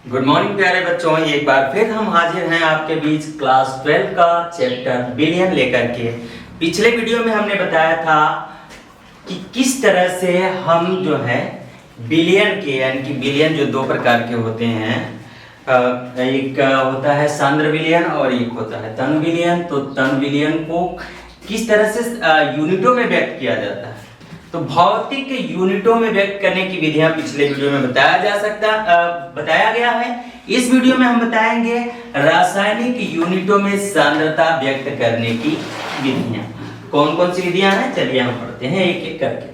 Good morning प्यारे बच्चों, एक बार फिर हम हाजिर हैं आपके बीच क्लास 12 का चैप्टर बिलियन लेकर के। पिछले वीडियो में हमने बताया था कि किस तरह से हम जो है बिलियन के यानी कि बिलियन जो दो प्रकार के होते हैं, एक होता है सांद्र विलयन और एक होता है तन विलयन। तो तन विलयन को किस तरह से यूनिटों में व्यक्त किया जाता है, तो भौतिक यूनिटों में व्यक्त करने की विधियां पिछले वीडियो में बताया गया है। इस वीडियो में हम बताएंगे रासायनिक यूनिटों में सांद्रता व्यक्त करने की विधियां। कौन कौन सी विधियां हैं, चलिए हम पढ़ते हैं एक एक करके।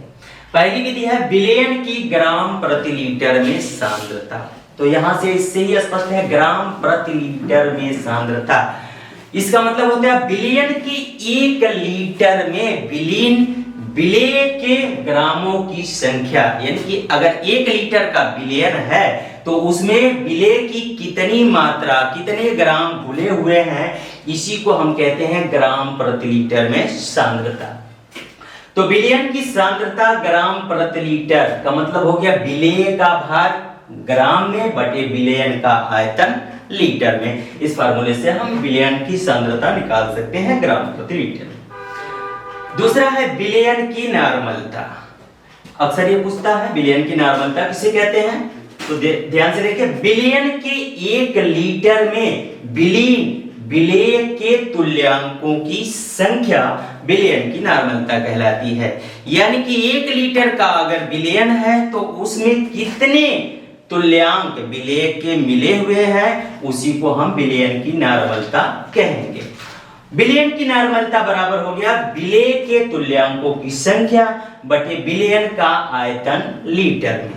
पहली विधि है बिलियन की ग्राम प्रति लीटर में सांद्रता। तो यहां से इससे ही स्पष्ट है ग्राम प्रति लीटर में सांद्रता। इसका मतलब होता है बिलियन की एक लीटर में विलेय के ग्रामों की संख्या, यानी कि अगर एक लीटर का विलयन है तो उसमें विलेय की कितनी मात्रा, कितने ग्राम घुले हुए हैं, इसी को हम कहते हैं ग्राम प्रति लीटर में सांद्रता। तो विलयन की सांद्रता ग्राम प्रति लीटर का मतलब हो गया विलेय का भार ग्राम में बटे विलयन का आयतन लीटर में। इस फार्मूले से हम विलयन की सांद्रता निकाल सकते हैं ग्राम प्रति लीटर। दूसरा है विलयन की नार्मलता। अक्सर ये पूछता है विलयन की नार्मलता किसे कहते हैं, तो ध्यान से देखिए विलयन के एक लीटर में विलेय के तुल्यांकों की संख्या विलयन की नार्मलता कहलाती है। यानी कि एक लीटर का अगर विलयन है तो उसमें कितने तुल्यांक विलेय के मिले हुए हैं, उसी को हम विलयन की नार्मलता कहेंगे। विलयन की नार्मलता बराबर हो गया विलेय के तुल्यांकों की संख्या बटे विलयन का आयतन लीटर में।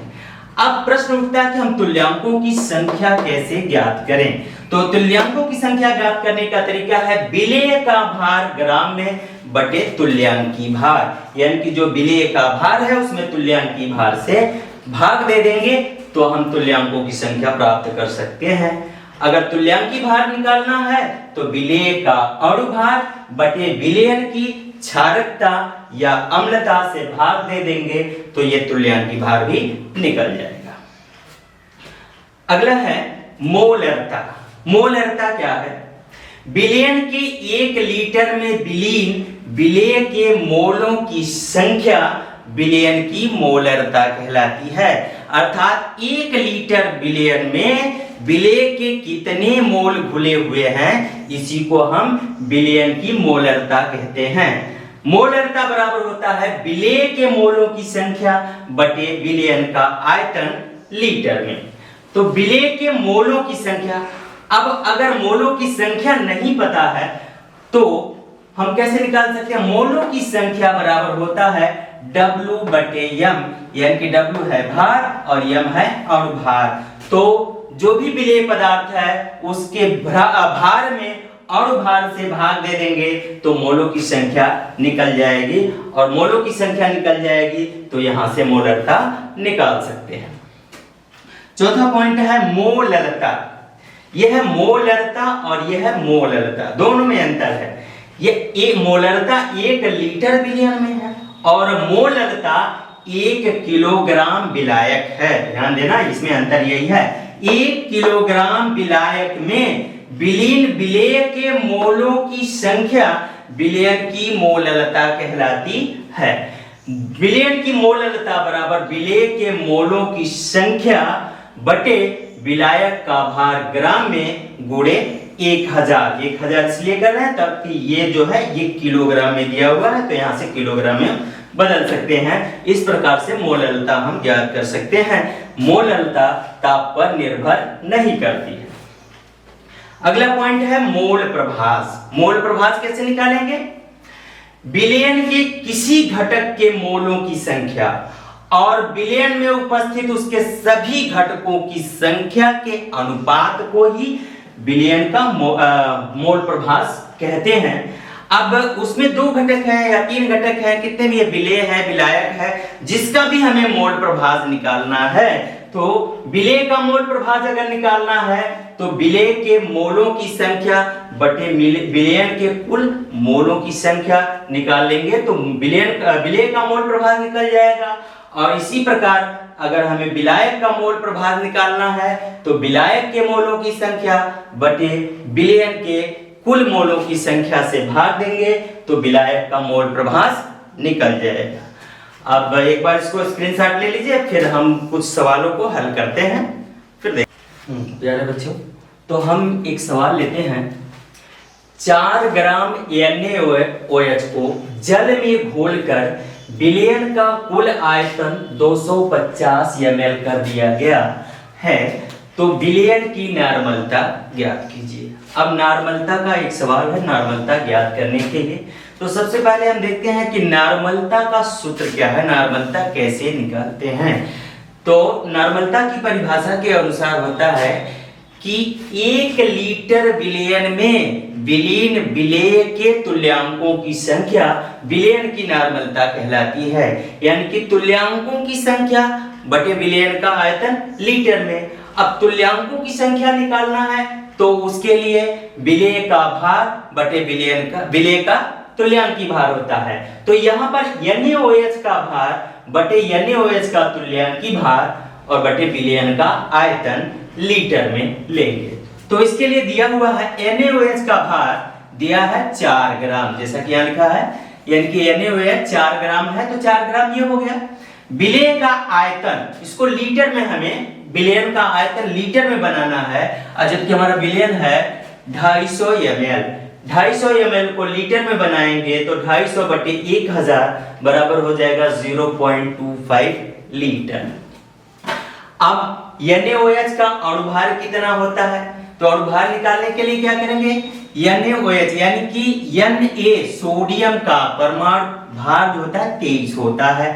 अब प्रश्न उठता है कि हम तुल्यांकों की संख्या कैसे ज्ञात करें। तो तुल्यांकों की संख्या ज्ञात करने का तरीका है विलेय का भार ग्राम में बटे तुल्यांकी भार, यानी कि जो विलेय का भार है उसमें तुल्यांकी भार से भाग दे देंगे तो हम तुल्यांकों की संख्या प्राप्त कर सकते हैं। अगर तुल्यांकी भार निकालना है तो विलेय का अणु भार बटे विलयन की क्षारकता या अम्लता से भाग दे देंगे तो ये तुल्यांकी भार भी निकल जाएगा। अगला है मोलरता। मोलरता क्या है, विलयन के एक लीटर में विलेय के मोलों की संख्या विलयन की मोलरता कहलाती है। अर्थात एक लीटर विलयन में विलेय के कितने मोल घुले हुए हैं, इसी को हम विलयन की मोलरता कहते हैं। मोलरता बराबर होता है विलेय के मोलों की संख्या बटे विलयन का आयतन लीटर में। तो विलेय के मोलों की संख्या, अब अगर मोलों की संख्या नहीं पता है तो हम कैसे निकाल सकते हैं। मोलों की संख्या बराबर होता है W बटे M, यानी कि W है भार और M है अणु भार। तो जो भी विलेय पदार्थ है उसके भार में अणु भार से भाग दे देंगे तो मोलों की संख्या निकल जाएगी, और मोलों की संख्या निकल जाएगी तो यहां से मोलरता निकाल सकते हैं। चौथा पॉइंट है मोलरता। यह है मोलरता और यह है मोलरता, दोनों में अंतर है। ये मोलरता एक लीटर विलयन में है और मोलरता 1 किलोग्राम विलायक है। ध्यान देना, इसमें अंतर यही है। 1 किलोग्राम विलायक में विलेय के मोलों की संख्या विलयन की मोलरता कहलाती है। विलयन की मोलरता बराबर विलेय के मोलों की संख्या बटे विलायक का भार ग्राम में गुणे 1000। 1000 इसलिए कर रहे हैं ताकि ये जो है ये किलोग्राम में दिया हुआ है तो यहां से किलोग्राम में बदल सकते हैं। इस प्रकार से मोलरता हम ज्ञात कर सकते हैं। मोलरता ताप पर निर्भर नहीं करती है। अगला पॉइंट है मोल प्रभास। मोल प्रभास कैसे निकालेंगे, विलयन के किसी घटक के मोलों की संख्या और विलयन में उपस्थित उसके सभी घटकों की संख्या के अनुपात को ही विलयन का मोल प्रभास कहते हैं। अब उसमें 2 घटक हैं या 3 घटक हैं, कितने भी विलेय है विलायक है, जिसका भी हमें मोल प्रभास निकालना है तो विलेय का मोल प्रभास अगर निकालना है तो विलेय के मोलों की संख्या बटे विलयन के कुल मोलों की संख्या निकाल लेंगे तो विलेय का मोल प्रभास निकल जाएगा। और इसी प्रकार अगर हमें विलायक का मोल प्रभाज निकालना है तो विलायक के मोलों की संख्या बटे विलयन के कुल मोलों की संख्या से भाग देंगे तो विलायक का मोल प्रभाज निकल जाएगा। अब एक बार इसको स्क्रीनशॉट ले लीजिए, फिर हम कुछ सवालों को हल करते हैं, फिर देखते। प्यारे बच्चों, तो हम एक सवाल लेते हैं। 4 ग्राम NaOH को जल में घोलकर विलयन का कुल आयतन 250 ml कर दिया गया है, तो विलयन की नार्मलता ज्ञात कीजिए। अब नार्मलता का एक सवाल है, नार्मलता ज्ञात करने के लिए तो सबसे पहले हम देखते हैं कि नार्मलता का सूत्र क्या है, नार्मलता कैसे निकालते हैं। तो नार्मलता की परिभाषा के अनुसार होता है कि 1 लीटर विलयन में विलीन विलेय के तुल्यांकों की संख्या विलयन की नार्मलता कहलाती है, यानी कि तुल्यांकों की संख्या बटे विलयन का आयतन लीटर में। अब तुल्यांकों की संख्या निकालना है तो उसके लिए विलेय का भार बटे विलेय का तुल्यांकी भार होता है। तो यहाँ पर NaOH का भार बटे NaOH का तुल्यांकी भार और बटे विलयन का आयतन लीटर में लेंगे। तो इसके लिए दिया हुआ है NaOH का भार दिया है 4 ग्राम, जैसा कि यहाँ लिखा है, यानी कि NaOH 4 ग्राम है तो 4 ग्राम ये हो गया। विलय का आयतन, इसको लीटर में हमें विलयन का आयतन लीटर में बनाना है, जबकि हमारा विलयन है 250 ml। 250 ml को लीटर में बनाएंगे तो 250 बटे 1000 बराबर हो जाएगा 0.25 लीटर। अब NaOH का अणुभार कितना होता है, तो अणुभार निकालने के लिए क्या करेंगे, NaOH यानी कि Na सोडियम का परमाणु भार जो होता है 23 होता है,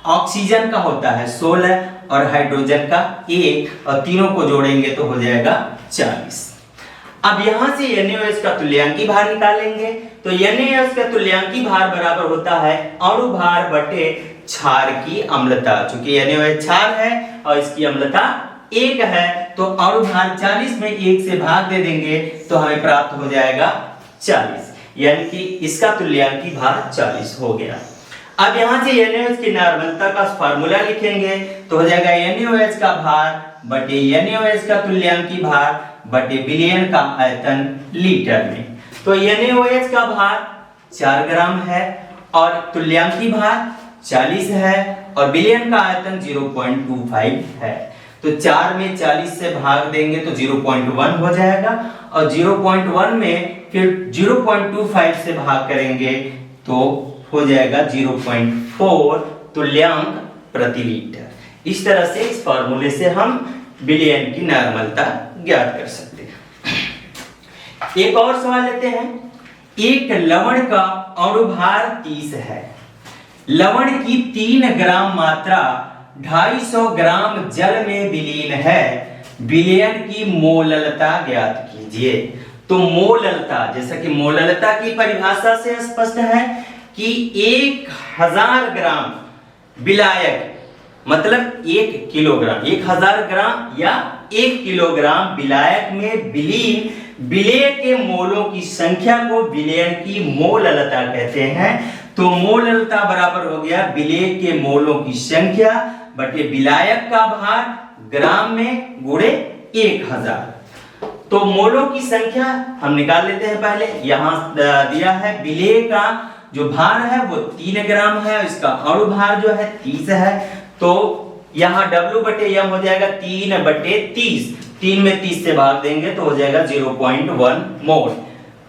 ऑक्सीजन का होता है 16 और हाइड्रोजन का 1 और तीनों को जोड़ेंगे तो हो जाएगा 40। अब यहां से NaOH का तुल्यांकी भार निकालेंगे तो NaOH का तुल्यांकी भार बराबर होता है अणु भार बटे क्षार की अम्लता। चूंकि NaOH क्षार है और इसकी अम्लता 1 है तो अणु भार 40 में 1 से भाग दे देंगे तो हमें प्राप्त हो जाएगा 40, यानी कि इसका तुल्यांकी भार 40 हो गया। अब यहां से NaOH की नार्मलता का फार्मूला लिखेंगे तो हो जाएगा NaOH का भार बटे NaOH का तुल्यांकी भार बटे विलयन का आयतन लीटर में। तो NaOH का भार 4 ग्राम है और तुल्यांकी भार 40 है और विलयन का आयतन 0.25 है। तो 4 में 40 से भाग देंगे तो 0.1 हो जाएगा और 0.1 में फिर 0.25 से भाग करेंगे तो हो जाएगा 0.4 तुल्यांक प्रति लीटर। इस तरह से इस फार्मूले से हम विलयन की नार्मलता ज्ञात कर सकते हैं। एक और सवाल लेते हैं। एक लवण का अणुभार 30 है, लवण की 3 ग्राम मात्रा 250 ग्राम जल में विलीन है, विलयन की मोललता ज्ञात कीजिए। तो मोललता, जैसा कि मोललता की परिभाषा से स्पष्ट है कि 1000 ग्राम विलायक मतलब 1 किलोग्राम, 1000 ग्राम या 1 किलोग्राम विलायक में विलीन विलेय के मोलों की संख्या को विलयन की मोललता कहते हैं। तो मोललता बराबर हो गया विलेय के मोलों की संख्या बटे विलायक का भार ग्राम में गुणे 1000। तो मोलों की संख्या हम निकाल लेते हैं। पहले यहां दिया है विलेय का जो भार है वो 3 ग्राम है, इसका अणु भार जो है 30 है, तो यहाँ W बटे M हो जाएगा 3 बटे 30, 3 में 30 से भाग देंगे तो हो जाएगा 0.1 मोल।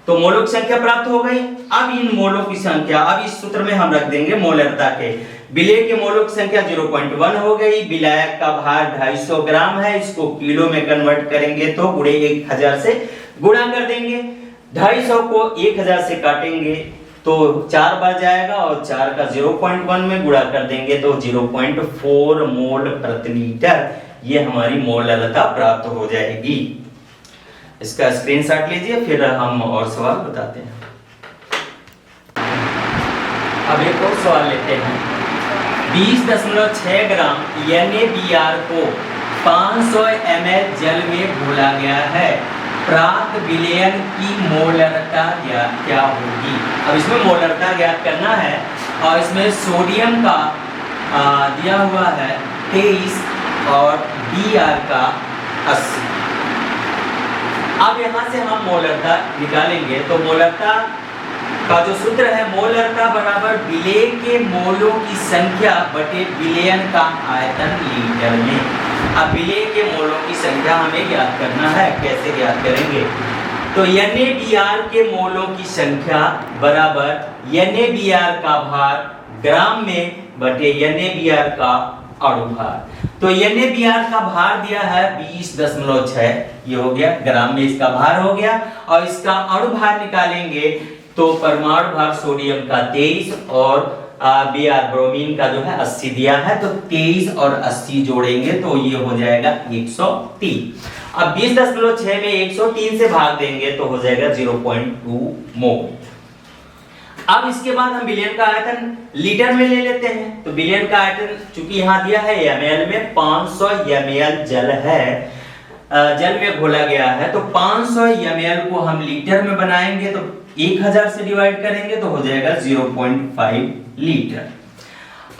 तो मोलों की संख्या प्राप्त हो गई। अब इन मोलों की संख्या अब इस सूत्र में हम रख देंगे मोलरता के। विलेय के मोलों की संख्या 0.1 हो गई, विलायक का भार 250 ग्राम है, इसको किलो में कन्वर्ट करेंगे तो गुणे 1000 से गुणा कर देंगे। 250 को 1000 से काटेंगे तो 4 बार जाएगा और 4 का 0.1 में गुणा कर देंगे तो 0.4 मोल प्रति लीटर, ये हमारी मोललता प्राप्त हो जाएगी। इसका स्क्रीनशॉट लीजिए, फिर हम और सवाल बताते हैं। अब एक और सवाल लेते हैं। 20.6 ग्राम NaBr को 500 ml जल में घोला गया है, प्राप्त विलयन की मोलरता क्या होगी। अब इसमें मोलरता ज्ञात करना है और इसमें सोडियम का दिया हुआ है 23 और Br का 80। अब यहाँ से हम मोलरता निकालेंगे तो मोलरता का जो सूत्र है, मोलरता बराबर विलेय के मोलों की संख्या बटे विलयन का आयतन लीटर में। अब विलेय के मोलों की संख्या हमें ज्ञात करना है। कैसे ज्ञात करेंगे? तो NaBr के मोलों की संख्या बराबर NaBr का भार ग्राम में बटे NaBr का अणु भार। तो NaBr का भार दिया है 20.6, ये हो गया ग्राम में, इसका भार हो गया। और इसका अणु भार निकालेंगे तो परमाणु भार सोडियम का 23 और Br ब्रोमीन का जो है 80 दिया है। तो 23 और 80 जोड़ेंगे तो ये हो जाएगा 103। अब 20.6 में 103 से भाग देंगे तो हो जाएगा 0.2 मोल। अब इसके बाद हम विलयन का आयतन लीटर में ले लेते हैं। तो विलयन का आयतन चूंकि यहाँ दिया है ml में, 500 ml जल है, जल में घोला गया है, तो 500 ml को हम लीटर में बनाएंगे तो 1000 से डिवाइड करेंगे तो हो जाएगा 0.5 लीटर।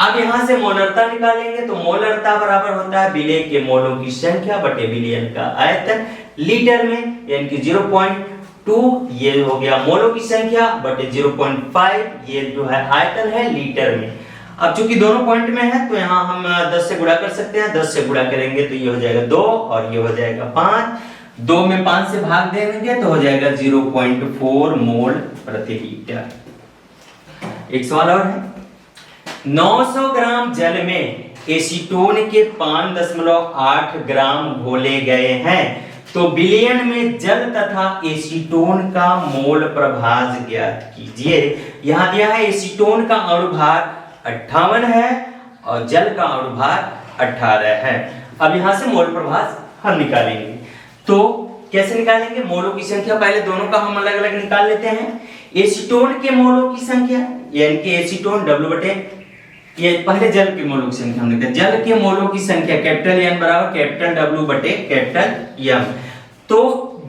अब यहाँ से मोलरता निकालेंगे तो मोलरता बराबर होता है विलेय के मोलों की संख्या बटे विलयन का आयतन लीटर में, यानी कि 0.2 ये हो गया मोलों की संख्या बटे 0.5 ये जो है आयतन है लीटर में। अब चूंकि दोनों पॉइंट में है तो यहाँ हम 10 से गुणा कर सकते हैं। 10 से गुणा करेंगे तो ये हो जाएगा 2 और ये हो जाएगा 5। 2 में 5 से भाग देंगे तो हो जाएगा 0.4 मोल प्रति लीटर। एक सवाल और है, 900 ग्राम जल में एसीटोन के 5.8 ग्राम घोले गए हैं, तो विलयन में जल तथा एसीटोन का मोल प्रभाज ज्ञात कीजिए। यहाँ दिया है एसीटोन का अणु भार 58 है और जल का अणु भार 18 है। अब यहाँ से मोल प्रभाज हम निकालेंगे। तो कैसे निकालेंगे? मोलों की संख्या पहले दोनों का हम अलग अलग निकाल लेते हैं। एसीटोन के मोलों की संख्या यानी कि एसीटोन W बटे, ये पहले जल के मोलों की संख्या हम लिखते हैं। जल के मोलों की संख्या कैपिटल N बराबर कैपिटल W बटे कैपिटल M। तो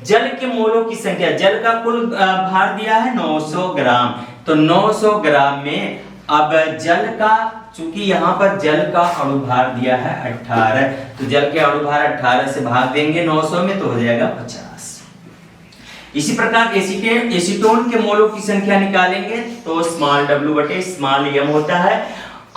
जल के मोलों की संख्या, जल का कुल भार दिया है 900 ग्राम, तो 900 ग्राम में अब जल का, चूंकि यहाँ पर जल का अणु भार दिया है 18, तो जल के अणु भार 18 से भाग देंगे 900 में तो हो जाएगा 50। इसी प्रकार एसीटोन के मोलों की संख्या निकालेंगे तो स्मॉल w बटे स्मॉल m होता है।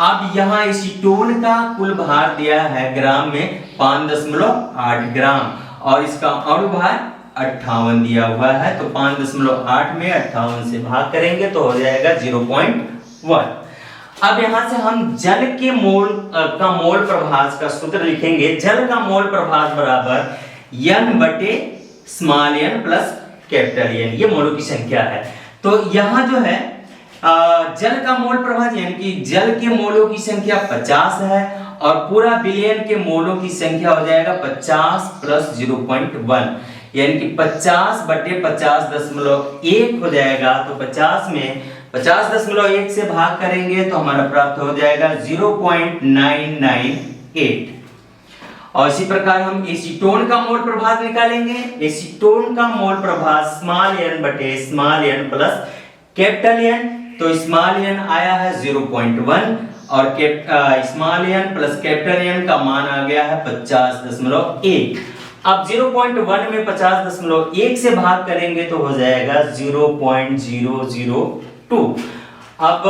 अब यहाँ एसीटोन का कुल भार दिया है ग्राम में 5.8 ग्राम और इसका अणु भार 58 दिया हुआ है, तो 5.8 में 58 से भाग करेंगे तो हो जाएगा 0.1। अब यहाँ से हम जल के मोल का मोल प्रभाज का सूत्र लिखेंगे। जल का मोल प्रभाज बराबर n बटे small n plus capital N, ये मोलों की संख्या है। तो यहाँ जो है जल का मोल प्रभाज यानी कि जल के मोलों की संख्या 50 है और पूरा विलयन के मोलों की संख्या हो जाएगा 50 प्लस 0.1 यानी कि 50 बटे 50.1 हो जाएगा। तो 50 में 50.1 से भाग करेंगे तो हमारा प्राप्त हो जाएगा 0.998। और इसी प्रकार हम एसीटोन का मोल प्रभाज निकालेंगे। एसीटोन का मोल प्रभाज स्मॉल n बटे small n plus capital N, तो स्मॉल n आया है 0.1 और small n plus capital N का मान आ गया है 50.1। अब 0.1 में 50.1 से भाग करेंगे तो हो जाएगा 0.002। अब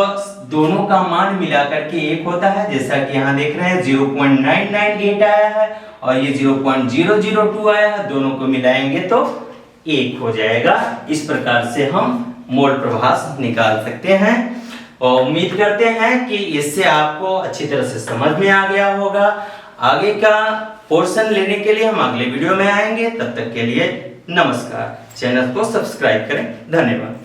दोनों का मान मिलाकर के एक होता है, जैसा कि यहाँ देख रहे हैं 0.998 आया है और ये 0.002 आया है, दोनों को मिलाएंगे तो एक हो जाएगा। इस प्रकार से हम मोल प्रभाज निकाल सकते हैं और उम्मीद करते हैं कि इससे आपको अच्छी तरह से समझ में आ गया होगा। आगे का पोर्शन लेने के लिए हम अगले वीडियो में आएंगे, तब तक के लिए नमस्कार। चैनल को सब्सक्राइब करें। धन्यवाद।